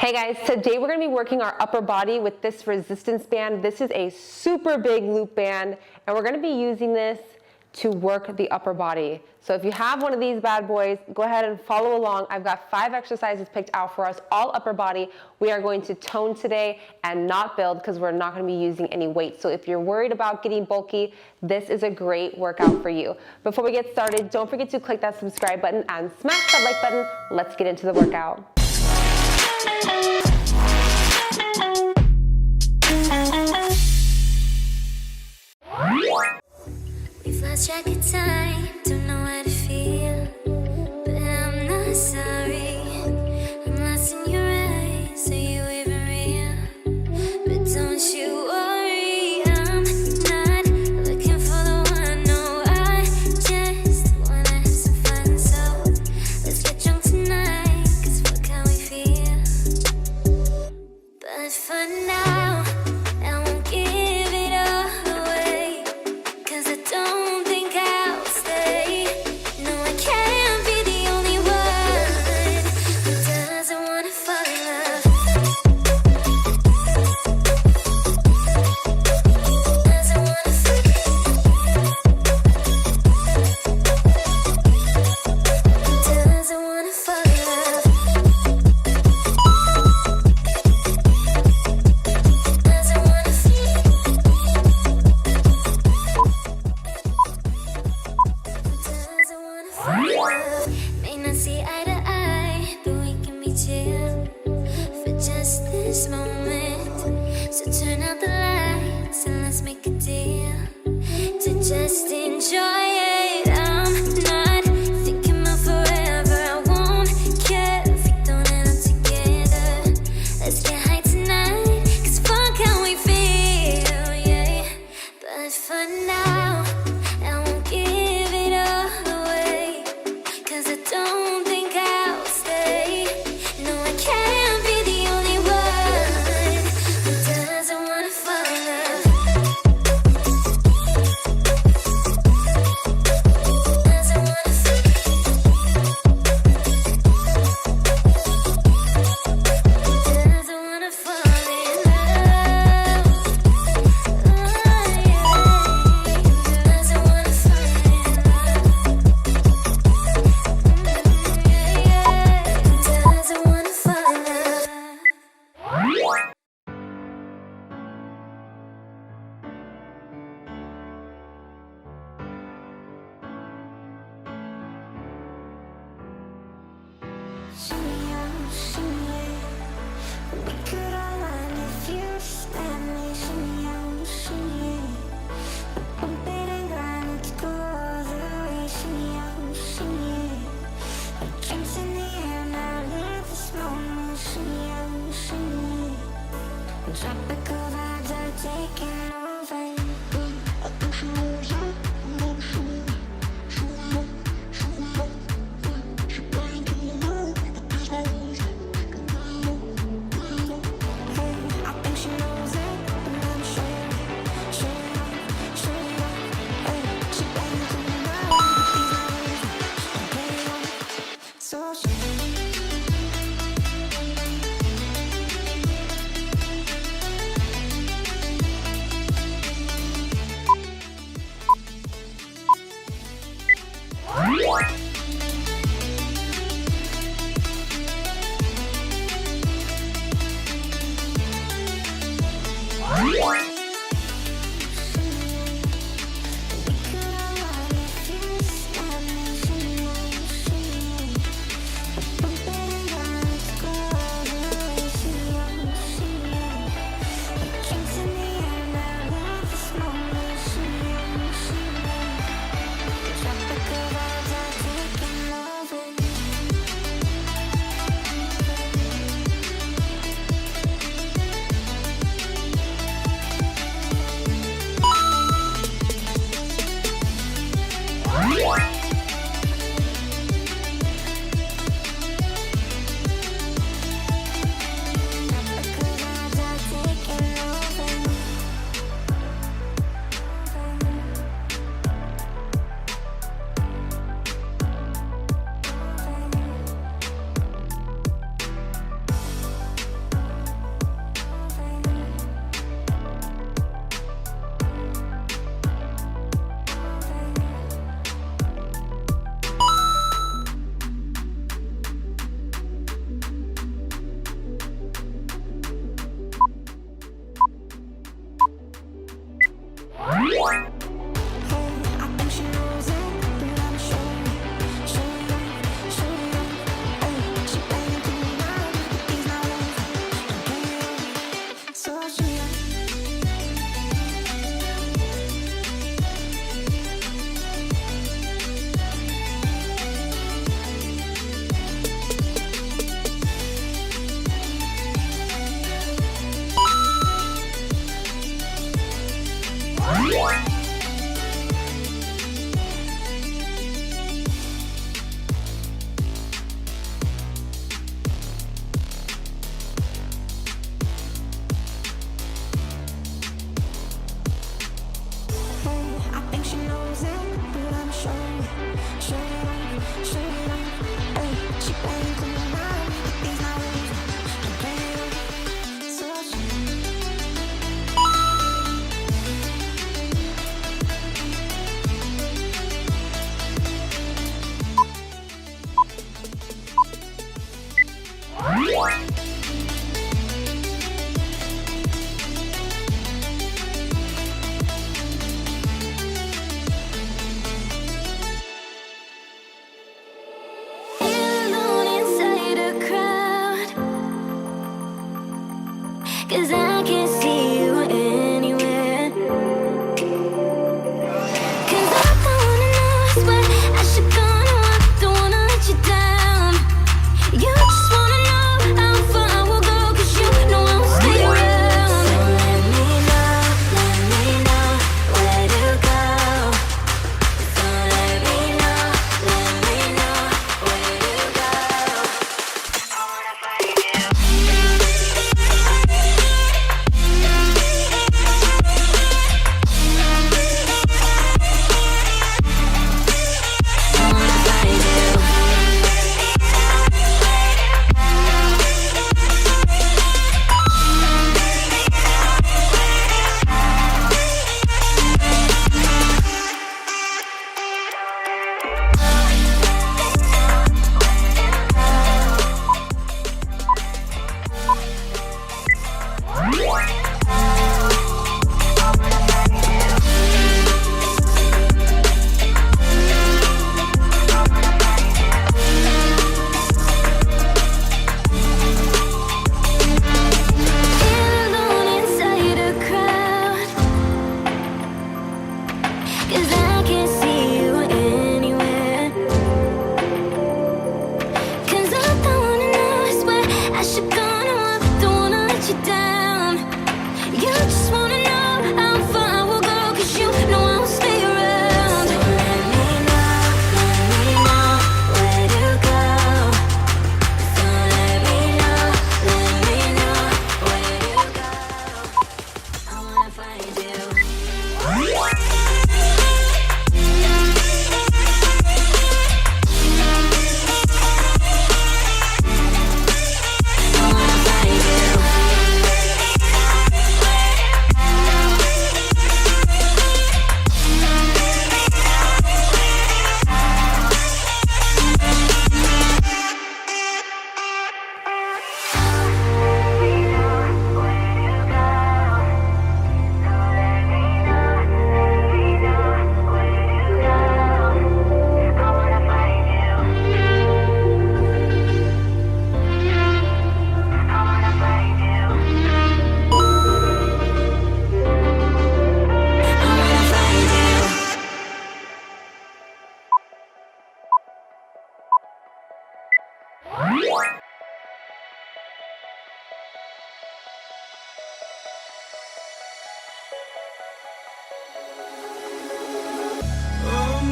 Hey guys, today we're going to be working our upper body with this resistance band. This is a super big loop band, and we're going to be using this to work the upper body. So if you have one of these bad boys, go ahead and follow along. I've got 5 exercises picked out for us, all upper body. We are going to tone today and not build because we're not going to be using any weight. So if you're worried about getting bulky, this is a great workout for you. Before we get started, don't forget to click that subscribe button and smash that like button. Let's get into the workout. We've lost track of time, don't know how to feel, but I'm not sorry. I'm lost in your eyes, are you even real? But don't you worry, I'm not looking for the one, no, I just wanna have some fun. So let's get drunk tonight, cause fuck how we feel. But for now, I won't give it all away, cause I don't think I'll stay. No, I can't be the only one who doesn't wanna fall in love. Doesn't wanna fall in love. Doesn't wanna fall in love. May not see eye to eye, but we can be chill for just this moment. So turn out the lights and let's make a deal to just enjoy it. I'm not thinking about forever. I won't care if we don't end up together. Let's get high tonight, cause fuck how we feel, yeah. But for now, I won't give it all away, cause I don't think I'll stay. No, I can't be the only one who doesn't wanna fall in love. Doesn't wanna fall Doesn't wanna fall in love. Oh, yeah. Doesn't wanna fall in love. Doesn't wanna fall in love. Shimmy, oh, shimmy, we could align if you just let me. Shimmy, oh, shimmy, bump it and grind, let's go all the way. Shimmy, oh, shimmy, drinks in the air, now live this moment. Shimmy, oh, shimmy, tropical vibes are taking over. I think she knows it. I think she knows it, and I'm sure, she banging to me now, but these lines, so 'cause I can't see you anywhere. 'Cause all I wanna know is what I should go and what, don't wanna let you down. You just wanna know how far I will go, 'cause you know I won't stay around. So let me know where to go. So let me know where to go. I wanna find you.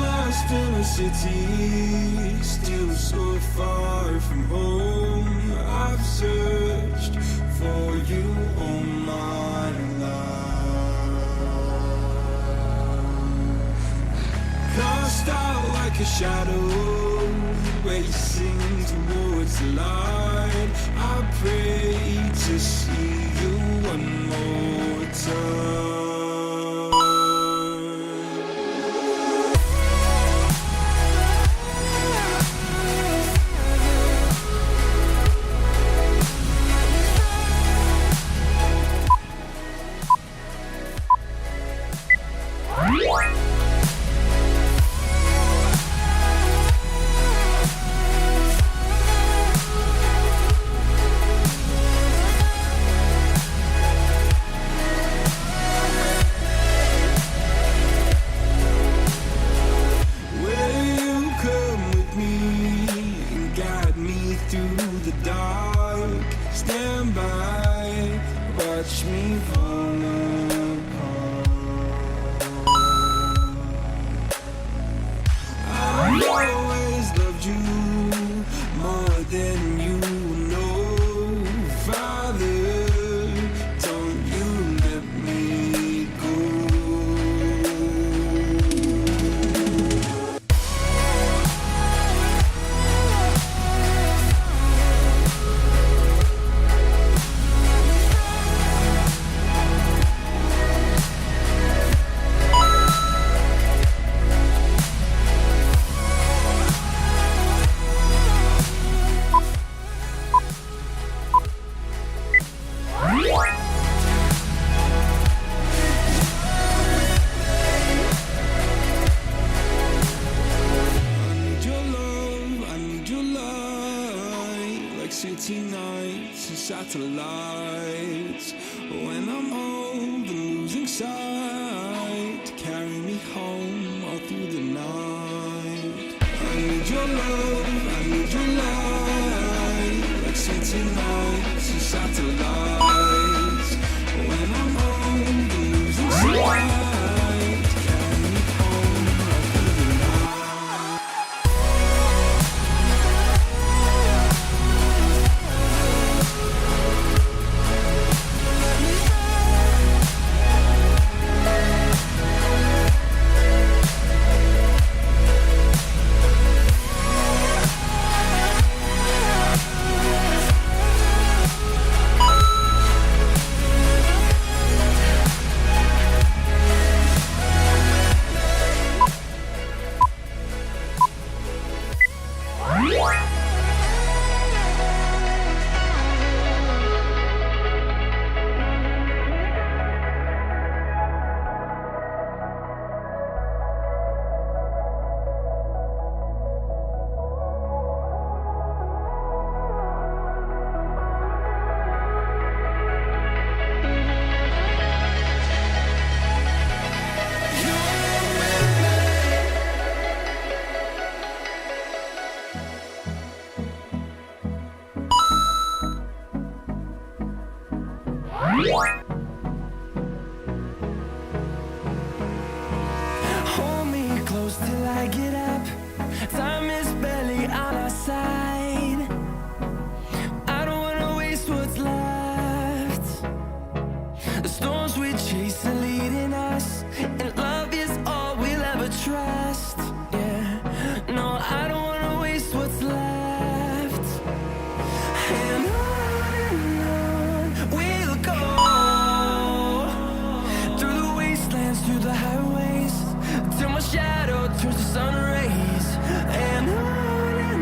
Lost in a city, still so far from home. I've searched for you all my life. Cast out like a shadow, racing towards the light. I pray to see you one more time. Watch me fall apart. I've always loved you more than you know. Father, don't you let me go. satellites. When I'm old and losing sight, carry me home all through the night. I need your love, I need your light, like city lights and satellites. When I'm old and losing sight, carry me home all through the night. Hold me close till I get up. Time is barely on our side. I don't wanna waste what's left. The storms we chase are leading us, and love is all we'll ever trust. Yeah, no, I don't wanna waste what's left. And on we'll go, through the wastelands, through the highways, till my shadow turns to sun rays. And on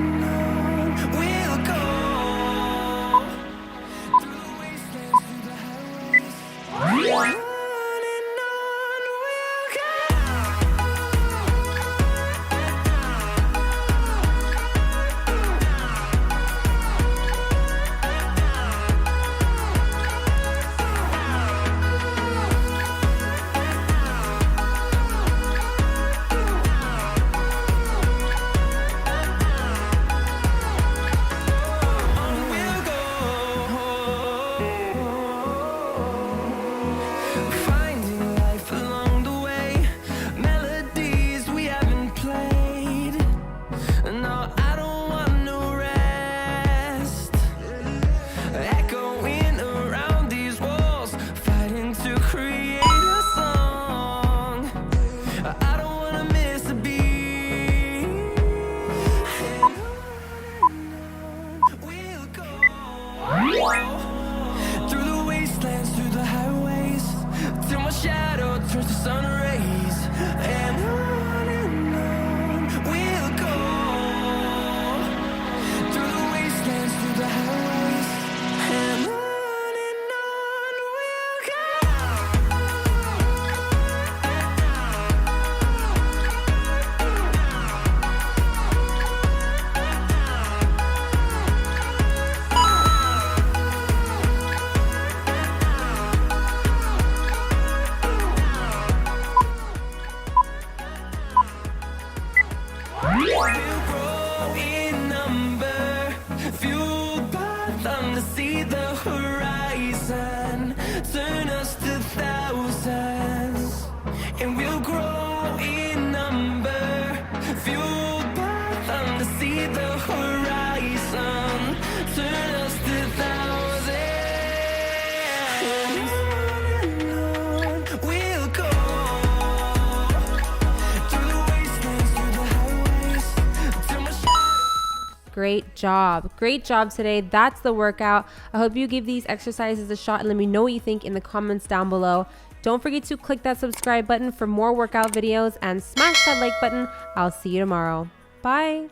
we'll go, through the wastelands, through the highways. On and on we'll go. Finding life along the way, melodies we haven't played. No, I don't want no rest. Echoing around these walls, fighting to create a song. I don't wanna miss a beat. And on we'll go, through the wastelands, through the highways, till my shadow turns to sun rays. And on we'll go, through the wastelands, through the highways. And on we'll go. We'll grow in number, fueled by them to see the horizon, turn us to thousands. And we'll grow in number, fueled by them to see the horizon, turn us to thousands. And on we'll go, through the wastelands, through the highways, till my Great job. Great job today. That's the workout. I hope you give these exercises a shot and let me know what you think in the comments down below. Don't forget to click that subscribe button for more workout videos and smash that like button. I'll see you tomorrow. Bye.